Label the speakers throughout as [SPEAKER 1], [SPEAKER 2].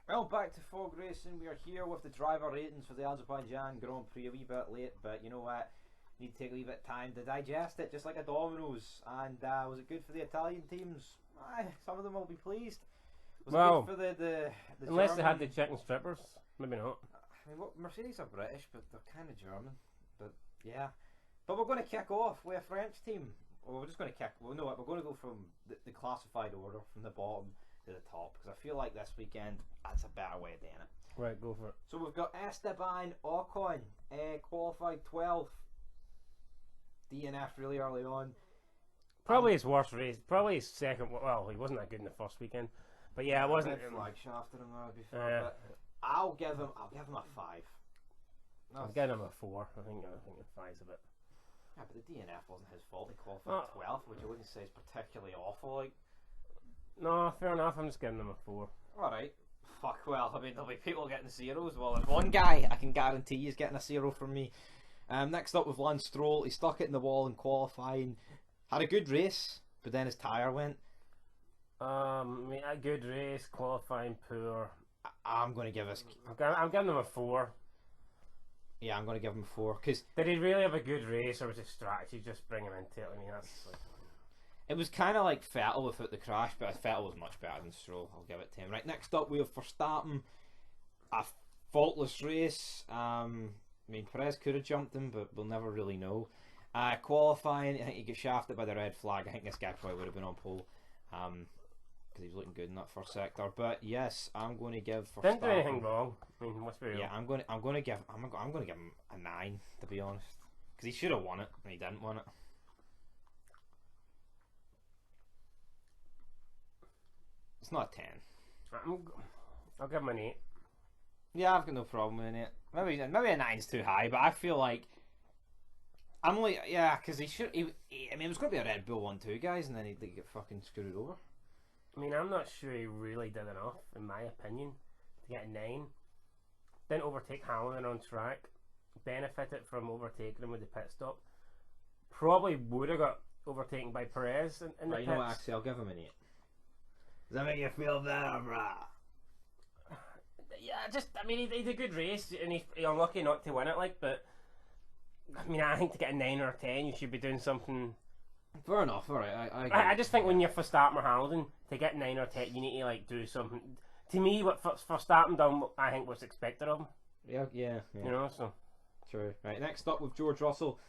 [SPEAKER 1] Well, back to Fog Racing. We are here with the driver ratings for the Azerbaijan Grand Prix. A wee bit late, but you know what? Need to take a wee bit of time to digest it, just like a Domino's. And was it good for the Italian teams? Some of them will be pleased. Was it good for the
[SPEAKER 2] unless
[SPEAKER 1] German?
[SPEAKER 2] they had the chicken strippers, maybe not.
[SPEAKER 1] I mean, Mercedes are British, but they're kind of German. But yeah, but we're going to kick off with a French team. Or we're just going to kick. Well, no, we're going to go from the classified order from the bottom to the top, because I feel like this weekend that's a better way of doing it.
[SPEAKER 2] Right, go for it.
[SPEAKER 1] So we've got Esteban Ocon, qualified 12th, DNF really early on.
[SPEAKER 2] Probably his worst race. Probably his second. Well, he wasn't that good in the first weekend, but yeah, it wasn't.
[SPEAKER 1] Flag shafted him there before. But I'll give him a 5.
[SPEAKER 2] I'll give him a 4. I think a 5's a bit.
[SPEAKER 1] Yeah, but the DNF wasn't his fault. He qualified 12th, which I wouldn't say is particularly awful. Like.
[SPEAKER 2] No, fair enough. I'm just giving him a 4.
[SPEAKER 1] Alright. Fuck, well, I mean, there'll be people getting zeros. Well, there's one guy I can guarantee he's getting a 0 from me. Next up with Lance Stroll. He stuck it in the wall in qualifying. Had a good race, but then his tyre went.
[SPEAKER 2] I mean, a good race, qualifying poor.
[SPEAKER 1] I'm going to give us...
[SPEAKER 2] I'm giving him a 4.
[SPEAKER 1] Yeah, I'm going to give him a 4. Cause
[SPEAKER 2] did he really have a good race, or was his strategy just bring him into it? I mean, that's like...
[SPEAKER 1] It was kind of like Vettel without the crash, but Vettel was much better than Stroll. I'll give it to him. Right, next up we have Verstappen. A faultless race. I mean, Perez could have jumped him, but we'll never really know. Qualifying, I think he got shafted by the red flag. I think this guy probably would have been on pole, because he was looking good in that first sector. But yes, I'm going to give Verstappen.
[SPEAKER 2] Didn't do anything wrong. I mean, must be real.
[SPEAKER 1] Yeah, I'm going to give him a 9, to be honest, because he should have won it and he didn't win it. It's not a 10.
[SPEAKER 2] I'll give him an 8.
[SPEAKER 1] Yeah, I've got no problem with it. Maybe a 9's too high, but I feel like I'm like, yeah, because he should. I mean, it was going to be a Red Bull 1-2, guys, and then he'd get fucking screwed over.
[SPEAKER 2] I mean, I'm not sure he really did enough, in my opinion, to get a 9. Didn't overtake Hamilton on track. Benefited from overtaking him with the pit stop. Probably would have got overtaken by Perez in the pits.
[SPEAKER 1] You know what? Actually, I'll give him an 8. Does that make you feel better, brah?
[SPEAKER 2] Yeah, I mean, he did a good race, and he's unlucky not to win it, like, but, I mean, I think to get a 9 or a 10, you should be doing something...
[SPEAKER 1] Fair enough, alright,
[SPEAKER 2] I just think when you're Verstappen or Hamilton, to get 9 or 10, you need to, like, do something... To me, what Verstappen done, I think, was expected of him.
[SPEAKER 1] Yeah.
[SPEAKER 2] You know, so...
[SPEAKER 1] True. Right, next up with George Russell.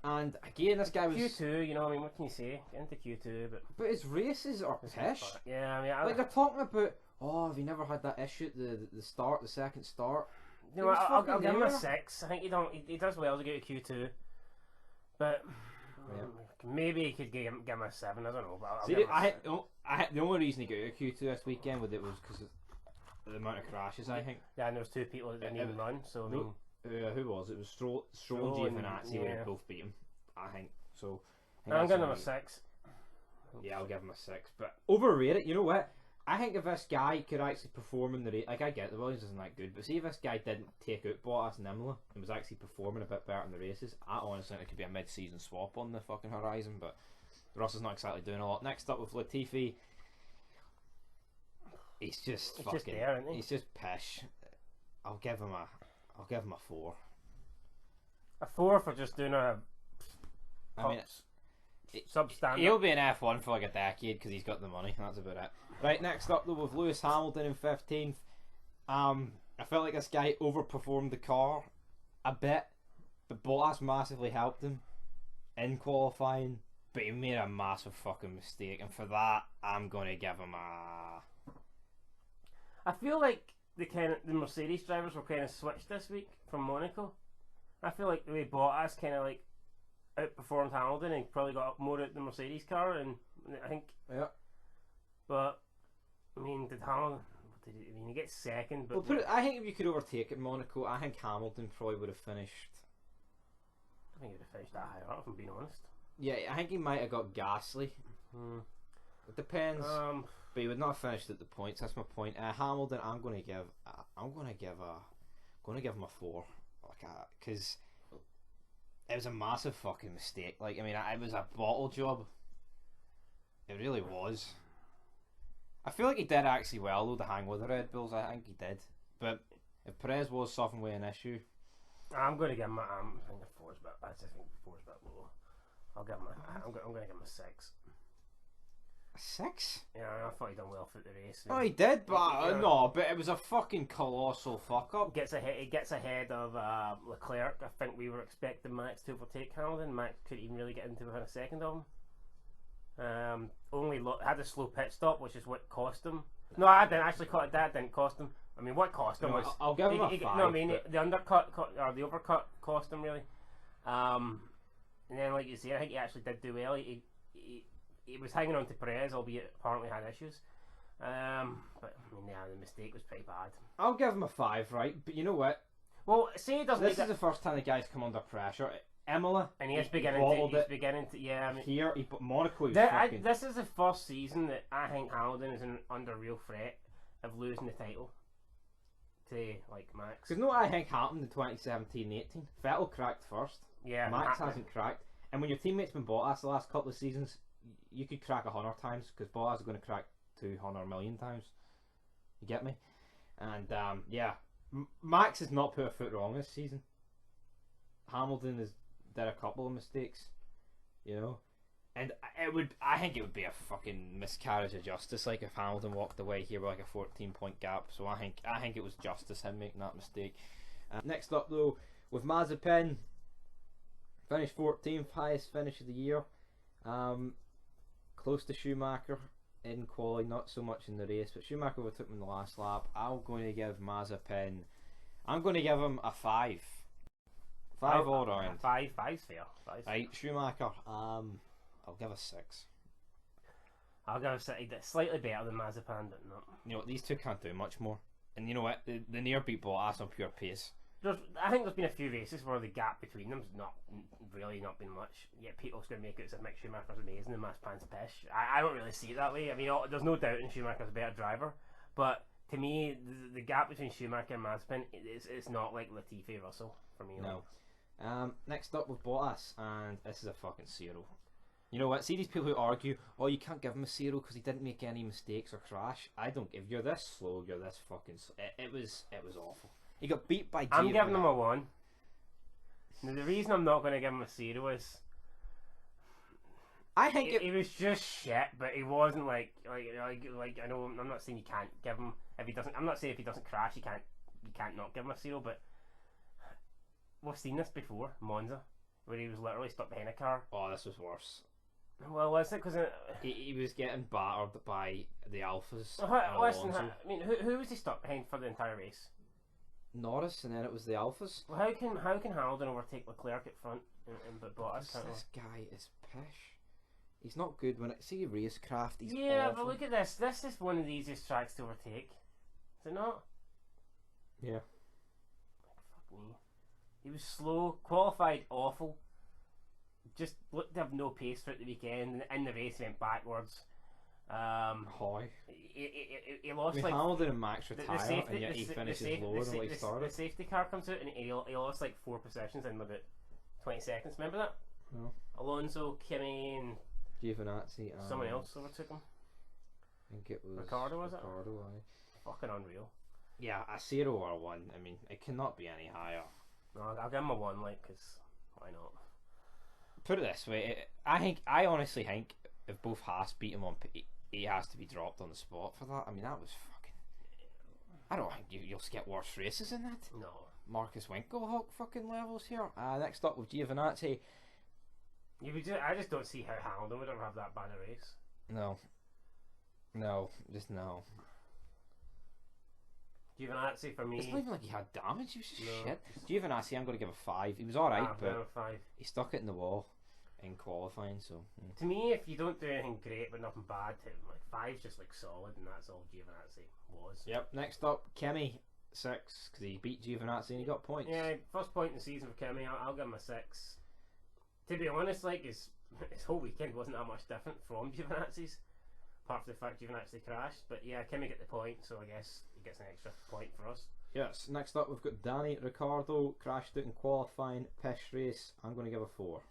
[SPEAKER 1] And again, this guy was
[SPEAKER 2] Q2. You know, I mean, what can you say? Get into Q2, but
[SPEAKER 1] his races are pish.
[SPEAKER 2] Yeah, I mean,
[SPEAKER 1] like they're talking about, oh, have you never had that issue at the second start?
[SPEAKER 2] You know, I'll give him a 6. I think he does well to get to Q2, but maybe he could give him a 7. I don't know, but
[SPEAKER 1] the only reason he got a Q2 this weekend with it was because of the amount of crashes. I think.
[SPEAKER 2] Yeah, and there was 2 people that didn't even run. So I mean.
[SPEAKER 1] Who was it? It was Stroll and Giovinazzi would have both beat him, I think. So
[SPEAKER 2] I'm giving him a 6.
[SPEAKER 1] Yeah, I'll give him a 6. But overrated, you know what? I think if this guy could actually perform in the race, like I get the Williams isn't that good, but see if this guy didn't take out Bottas and Imola and was actually performing a bit better in the races, I honestly think it could be a mid-season swap on the fucking horizon. But Russell's not exactly doing a lot. Next up with Latifi, he's just
[SPEAKER 2] there, isn't he?
[SPEAKER 1] He's just pish. I'll give him a 4.
[SPEAKER 2] A 4 for just doing a.
[SPEAKER 1] I mean,
[SPEAKER 2] substandard.
[SPEAKER 1] He'll be an F1 for like a decade because he's got the money. That's about it. Right, next up though with Lewis Hamilton in 15th. I felt like this guy overperformed the car a bit, but Bottas massively helped him in qualifying. But he made a massive fucking mistake, and for that, I'm gonna give him a.
[SPEAKER 2] I feel like the Mercedes drivers were kind of switched this week from Monaco. I feel like the way Bottas kind of like outperformed Hamilton and probably got more out the Mercedes car, and I think.
[SPEAKER 1] Yeah.
[SPEAKER 2] But I mean, did Hamilton? I mean, he gets second, but
[SPEAKER 1] I think if you could overtake at Monaco, I think Hamilton probably would have finished.
[SPEAKER 2] I think he would have finished that higher up, if I'm being honest.
[SPEAKER 1] Yeah, I think he might have got Gasly. It depends. But he would not have finished at the points. That's my point. Hamilton, I'm gonna give him a 4, because it was a massive fucking mistake. Like, I mean, it was a bottle job. It really was. I feel like he did actually well though, to hang with the Red Bulls. I think he did. But if Perez was suffering with an issue,
[SPEAKER 2] I'm going to give him. I think four's bit. I just think four's bit low. I'm going to give him a 6.
[SPEAKER 1] a 6?
[SPEAKER 2] Yeah, I thought he done well for the race.
[SPEAKER 1] Oh, he did, but no, but it was a fucking colossal fuck up.
[SPEAKER 2] He gets ahead of Leclerc. I think we were expecting Max to overtake Hamilton. Max couldn't even really get into within a second of him. Had a slow pit stop, which is what cost him. No, I didn't actually. That didn't cost him. I mean, what cost him was.
[SPEAKER 1] I'll give him a 5.
[SPEAKER 2] No, I mean the undercut or the overcut cost him really. And then, like you say, I think he actually did do well. He was hanging on to Perez, albeit apparently had issues. But I mean, yeah, the mistake was pretty bad.
[SPEAKER 1] I'll give him a 5, right? But you know what?
[SPEAKER 2] Well, say he doesn't.
[SPEAKER 1] This is the first time the guy's come under pressure. Imola,
[SPEAKER 2] and he's beginning to. Yeah, I mean,
[SPEAKER 1] here, but Monaco.
[SPEAKER 2] This is the first season that I think Hamilton is under real threat of losing the title to like Max.
[SPEAKER 1] Because I think happened in 2017-18. Vettel cracked first.
[SPEAKER 2] Yeah,
[SPEAKER 1] Max hasn't cracked. And when your teammate's been Bottas the last couple of seasons, you could crack 100 times because Bottas is going to crack 200 million times. You get me? And yeah, Max has not put a foot wrong this season. Hamilton has did a couple of mistakes, and I think it would be a fucking miscarriage of justice, like if Hamilton walked away here with like a 14-point gap. So I think it was justice him making that mistake. Next up though, with Mazepin, finished 14th, highest finish of the year. Close to Schumacher in quali, not so much in the race, but Schumacher overtook him in the last lap. I'm going to give Mazepin, I'm going to give him a 5. 5 all round.
[SPEAKER 2] 5's fair.
[SPEAKER 1] Right, Schumacher, I'll give a 6.
[SPEAKER 2] I'll give a 6. Slightly better than Mazepin, but not.
[SPEAKER 1] You know what, these two can't do much more. And you know what, the near beat Bottas on pure pace.
[SPEAKER 2] I think there's been a few races where the gap between them's not been much. Yet people's going to make it as if Mick Schumacher's amazing and Mazepin's a pish. I don't really see it that way. I mean, there's no doubt in Schumacher's a better driver, but to me, the gap between Schumacher and Mazepin it's not like Latifi Russell for me.
[SPEAKER 1] No. Next up with Bottas, and this is a fucking 0. You know what? See these people who argue, oh, you can't give him a 0 because he didn't make any mistakes or crash. I don't give. You're this slow. You're this fucking. It was awful. He got beat by.
[SPEAKER 2] I'm giving him a 1. Now, the reason I'm not going to give him a 0 is
[SPEAKER 1] I think
[SPEAKER 2] he was just shit, but he wasn't like I know I'm not saying you can't give him if he doesn't. I'm not saying if he doesn't crash you can't not give him a 0, but we've seen this before, Monza, where he was literally stuck behind a car.
[SPEAKER 1] Oh, this was worse.
[SPEAKER 2] Well, was it? Because
[SPEAKER 1] he was getting battered by the Alphas.
[SPEAKER 2] Listen, I mean, who was he stuck behind for the entire race?
[SPEAKER 1] Norris, and then it was the Alphas.
[SPEAKER 2] Well, how can Hamilton overtake Leclerc at front but Bottas can't?
[SPEAKER 1] This guy is pish. He's not good when see racecraft. He's
[SPEAKER 2] awful.
[SPEAKER 1] But
[SPEAKER 2] look at this. This is one of the easiest tracks to overtake. Is it not?
[SPEAKER 1] Yeah.
[SPEAKER 2] Fuck me. He was slow, qualified awful. Just looked to have no pace for it the weekend. In the race, he went backwards. He lost like
[SPEAKER 1] Hamilton and Max retire, and yet he finishes lower than what he started.
[SPEAKER 2] The safety car comes out, and he lost like 4 positions in about 20 seconds. Remember that?
[SPEAKER 1] No.
[SPEAKER 2] Alonso, Kimi, and
[SPEAKER 1] Giovinazzi, and
[SPEAKER 2] someone else overtook him.
[SPEAKER 1] I think it was
[SPEAKER 2] Ricardo. Was
[SPEAKER 1] Ricardo,
[SPEAKER 2] it? Fucking unreal.
[SPEAKER 1] Yeah, a 0 or a 1. I mean, it cannot be any higher.
[SPEAKER 2] No, I'll give him a 1, like, because why not?
[SPEAKER 1] Put it this way, I honestly think if both Haas beat him on, he has to be dropped on the spot for that. I mean, that was fucking. I don't think you'll get worse races than that.
[SPEAKER 2] No.
[SPEAKER 1] Marcus Winkelhock fucking levels here. Next up with Giovinazzi.
[SPEAKER 2] I just don't see how Hamilton would ever have that bad a race.
[SPEAKER 1] No, just no.
[SPEAKER 2] Giovinazzi for me.
[SPEAKER 1] It's not even like he had damage. He was just shit. Giovinazzi, I'm going to give a 5. He was alright, but he stuck it in the wall in qualifying. So
[SPEAKER 2] to me, if you don't do anything great but nothing bad, like 5's just like solid, and that's all Giovinazzi was.
[SPEAKER 1] Yep. Next up, Kimi, 6, because he beat Giovinazzi and he got points.
[SPEAKER 2] Yeah, first point in the season for Kimi. I'll give him a 6. To be honest, like his whole weekend wasn't that much different from Giovinazzi's, apart from the fact Giovinazzi crashed. But yeah, Kimi get the point, so I guess he gets an extra point for us.
[SPEAKER 1] Yes. Next up, we've got Danny Ricciardo, crashed out in qualifying, pish race. I'm going to give a 4.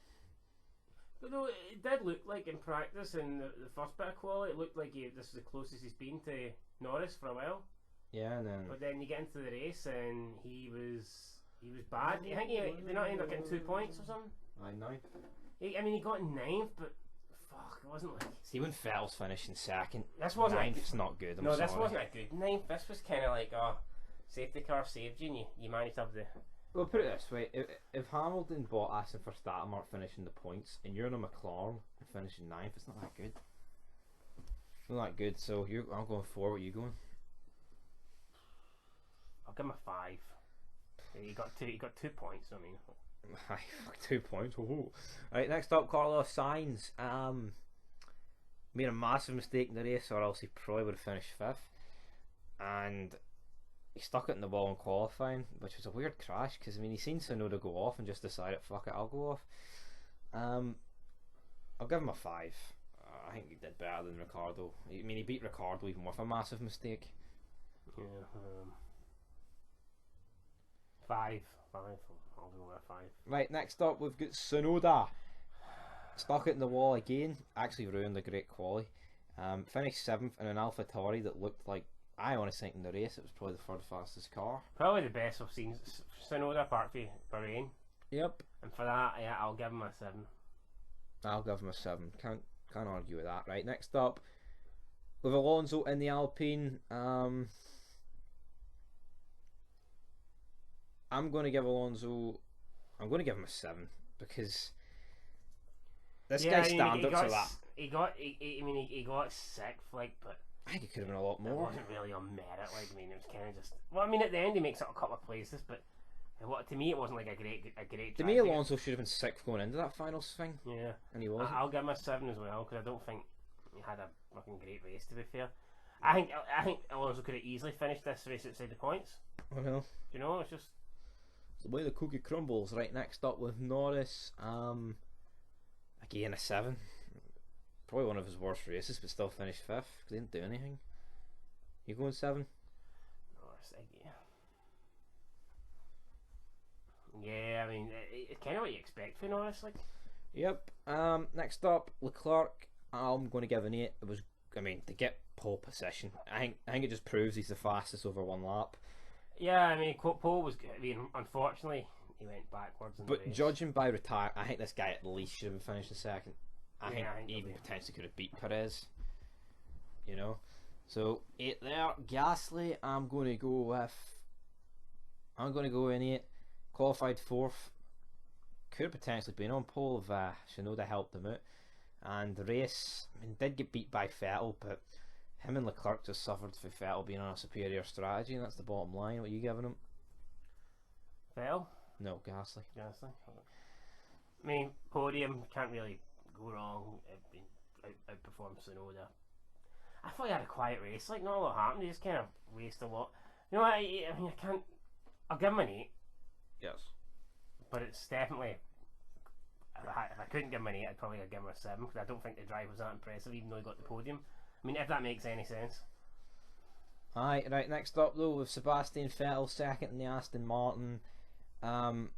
[SPEAKER 2] But no, it did look like in practice in the first bit of quality, it looked like this is the closest he's been to Norris for a while.
[SPEAKER 1] Yeah, and then
[SPEAKER 2] But then you get into the race and he was bad. I think did not end up getting 2 points or something.
[SPEAKER 1] I know.
[SPEAKER 2] I mean, he got ninth, but fuck, it wasn't like.
[SPEAKER 1] See, when Vettel's finishing second,
[SPEAKER 2] This wasn't
[SPEAKER 1] ninth's not good. I'm
[SPEAKER 2] no,
[SPEAKER 1] sorry.
[SPEAKER 2] this wasn't a good ninth. This was kind of like, safety car saved you, and you managed to have the.
[SPEAKER 1] Well, put it this way: if Hamilton, Bottas, and Verstappen aren't finishing the points, and you're in a McLaren and finishing ninth, it's not that good. Not that good. So I'm going 4. What are you going?
[SPEAKER 2] I'll give him a 5. He got 2 points. I mean.
[SPEAKER 1] 2 points. Ooh. Right, next up, Carlos Sainz. Made a massive mistake in the race, or else he probably would have finished 5th. And he stuck it in the wall in qualifying, which was a weird crash because I mean he seen Tsunoda go off and just decided, fuck it, I'll go off. I'll give him a 5. I think he did better than Ricardo. I mean he beat Ricardo even with a massive mistake.
[SPEAKER 2] Yeah. 5. I'll go with a 5.
[SPEAKER 1] Right, next up we've got Tsunoda. Stuck it in the wall again. Actually ruined a great quali. Finished 7th in an AlphaTauri that looked like, I honestly think in the race it was probably the 3rd fastest car.
[SPEAKER 2] Probably the best I've seen Tsunoda apart from Bahrain.
[SPEAKER 1] Yep.
[SPEAKER 2] And for that, yeah, I'll give him a 7.
[SPEAKER 1] I'll give him a 7. Can't argue with that. Right, next up with Alonso in the Alpine. I'm going to give Alonso. I'm going to give him a 7 because this guy's standards are that.
[SPEAKER 2] He got 6th, like, but
[SPEAKER 1] I think it could have been a lot
[SPEAKER 2] it
[SPEAKER 1] more.
[SPEAKER 2] wasn't really on merit. Like, I mean, it was kind of just. Well, I mean, at the end he makes it a couple of places, but to me it wasn't like a great.
[SPEAKER 1] To me, Alonso should have been 6th going into that final swing.
[SPEAKER 2] Yeah,
[SPEAKER 1] and he wasn't.
[SPEAKER 2] I'll give him a 7 as well because I don't think he had a fucking great race. To be fair, I think Alonso could have easily finished this race outside the points.
[SPEAKER 1] I know.
[SPEAKER 2] Do you know? It's just
[SPEAKER 1] the way the cookie crumbles. Right, next up with Norris. Again a 7. Probably one of his worst races, but still finished 5th because he didn't do anything. You going 7?
[SPEAKER 2] Norris, yeah. I mean, it's kind of what you expect for Norris, like.
[SPEAKER 1] Yep. Next up, Leclerc. I'm going to give an 8. It was, I mean, to get pole position. I think it just proves he's the fastest over one lap.
[SPEAKER 2] Yeah, I mean, Pole was. I mean, unfortunately, he went backwards.
[SPEAKER 1] But judging by retire, I think this guy at least should have finished 2nd. I think he even potentially could have beat Perez. You know, so 8 there. Gasly, I'm going to go in 8. Qualified 4th. Could have potentially been on pole if Tsunoda helped him out. And the race, I mean, did get beat by Vettel, but him and Leclerc just suffered for Vettel being on a superior strategy, and that's the bottom line. What are you giving him?
[SPEAKER 2] Vettel?
[SPEAKER 1] No, Gasly.
[SPEAKER 2] I mean, podium, can't really go wrong. Outperformed Tsunoda. I thought he had a quiet race. Like, not a lot happened. He just kind of raced a lot. You know what? I mean, I can't. I'll give him an 8.
[SPEAKER 1] Yes.
[SPEAKER 2] But it's definitely. If I couldn't give him an 8, I'd probably give him a 7 because I don't think the drive was that impressive, even though he got the podium. I mean, if that makes any sense.
[SPEAKER 1] Right, next up though with Sebastian Vettel 2nd in the Aston Martin. Going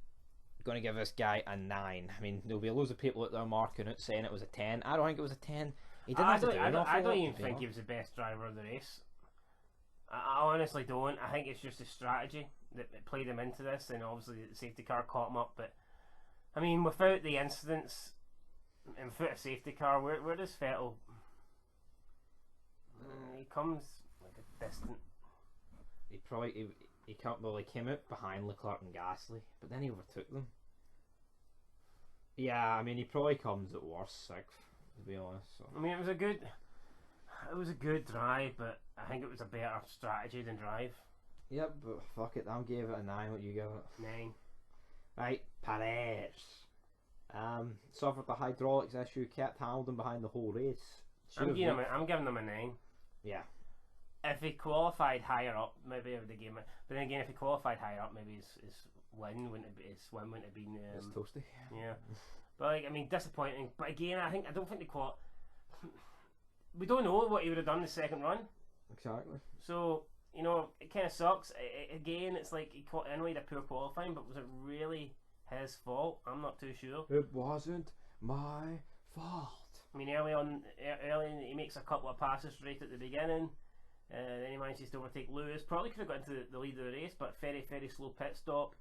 [SPEAKER 1] to give this guy a 9. I mean, there'll be loads of people out there marking it saying it was a 10. I don't think it was a 10. He didn't have to do an awful lot.
[SPEAKER 2] I don't even think he was the best driver of the race. I honestly don't. I think it's just a strategy that played him into this, and obviously the safety car caught him up. But I mean, without the incidents and without a safety car, where does Vettel? He comes like a distant.
[SPEAKER 1] He came out behind Leclerc and Gasly, but then he overtook them. Yeah, I mean he probably comes at worst 6th, to be honest. So.
[SPEAKER 2] I mean it was a good drive, but I think it was a better strategy than drive.
[SPEAKER 1] Yep, but fuck it, I gave it a 9. What you give it?
[SPEAKER 2] 9.
[SPEAKER 1] Right, Perez. Suffered the hydraulics issue, kept Hamilton behind the whole race.
[SPEAKER 2] I'm giving them a 9.
[SPEAKER 1] Yeah.
[SPEAKER 2] If he qualified higher up, maybe I would have given it. But then again, if he qualified higher up, maybe his win wouldn't have been.
[SPEAKER 1] It's toasty.
[SPEAKER 2] Yeah. But like, I mean, disappointing. But again, I don't think the we don't know what he would have done the second run.
[SPEAKER 1] Exactly.
[SPEAKER 2] So you know, it kind of sucks. Again, it's like he had a poor qualifying, but was it really his fault? I'm not too sure.
[SPEAKER 1] It wasn't. my fault.
[SPEAKER 2] I mean, early he makes a couple of passes right at the beginning. Then he manages to overtake Lewis. Probably could have got into the lead of the race, but very, very slow pit stop.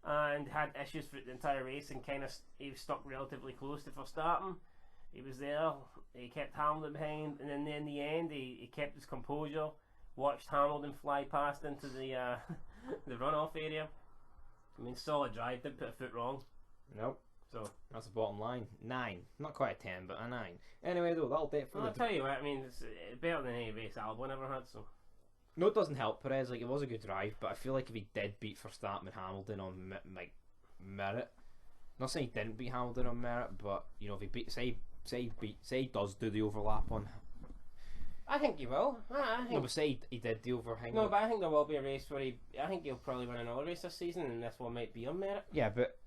[SPEAKER 2] And had issues for the entire race, and he was stuck relatively close to Verstappen. He was there, he kept Hamilton behind, and then in the end he kept his composure, watched Hamilton fly past into the the runoff area. I mean, solid drive, didn't put a foot wrong.
[SPEAKER 1] Nope.
[SPEAKER 2] So
[SPEAKER 1] that's the bottom line. 9. Not quite a 10, but a 9. Anyway, though, that'll do it for
[SPEAKER 2] I'll tell you what, I mean, it's better than any race Albon ever had, so.
[SPEAKER 1] No, it doesn't help Perez. Like, it was a good drive, but I feel like if he did beat Verstappen and Hamilton on merit, not saying he didn't beat Hamilton on merit, but you know, if he beat, say he does do the overlap on.
[SPEAKER 2] I think he will. I think.
[SPEAKER 1] No, but say he did the overhang.
[SPEAKER 2] No, but I think there will be a race where I think he'll probably win another race this season, and this one might be on merit.
[SPEAKER 1] Yeah, but.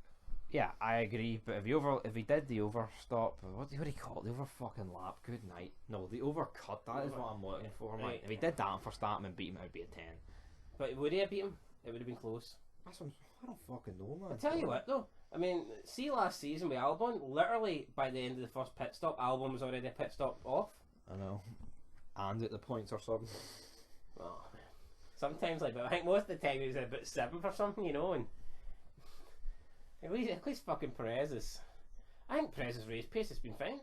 [SPEAKER 1] Yeah, I agree. But if he did the overstop, what do you call it? The over fucking lap. Good night. No, the overcut. That is what I'm looking for. Right. If he did that for Verstappen and beat him, it would be a 10.
[SPEAKER 2] But would he have beat him? It would have been close.
[SPEAKER 1] I don't fucking know, man.
[SPEAKER 2] I tell you what, though. I mean, see last season with Albon, literally by the end of the first pit stop, Albon was already a pit stop off.
[SPEAKER 1] I know. And at the points or something.
[SPEAKER 2] Oh, man. Sometimes, like, but I think most of the time he was about 7th or something, you know, and at least fucking Perez's. I think Perez's race pace has been fine.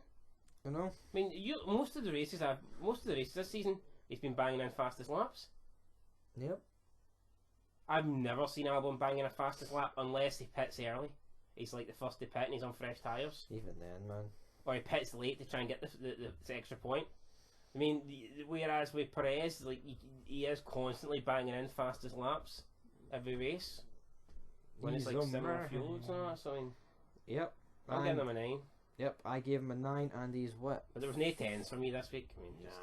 [SPEAKER 1] I know.
[SPEAKER 2] I mean, most of the races this season, he's been banging in fastest laps.
[SPEAKER 1] Yep.
[SPEAKER 2] I've never seen Albon banging a fastest lap unless he pits early. He's like the first to pit and he's on fresh tyres.
[SPEAKER 1] Even then, man.
[SPEAKER 2] Or he pits late to try and get the extra point. I mean, whereas with Perez, like he is constantly banging in fastest laps every race. When it's like similar fuels and that, so I mean.
[SPEAKER 1] Yep.
[SPEAKER 2] I'm giving him a 9.
[SPEAKER 1] Yep, I gave him a 9 and he's what?
[SPEAKER 2] But there was no 10s for me this week. I mean, just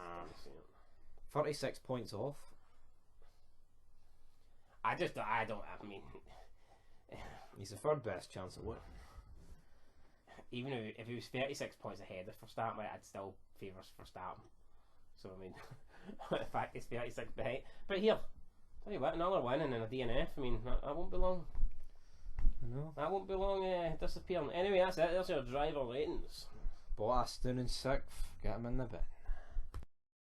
[SPEAKER 1] 36 points off.
[SPEAKER 2] I mean,
[SPEAKER 1] he's the third best chance at winning.
[SPEAKER 2] Even if he was 36 points ahead of Verstappen, I'd still favour Verstappen. So I mean, the fact he's 36 behind. But here, tell you what, another win and then a DNF. I mean, that won't be long.
[SPEAKER 1] No.
[SPEAKER 2] That won't be long disappearing. Anyway, that's it. There's your driver ratings.
[SPEAKER 1] Bottas down in 6th. Get him in the bin.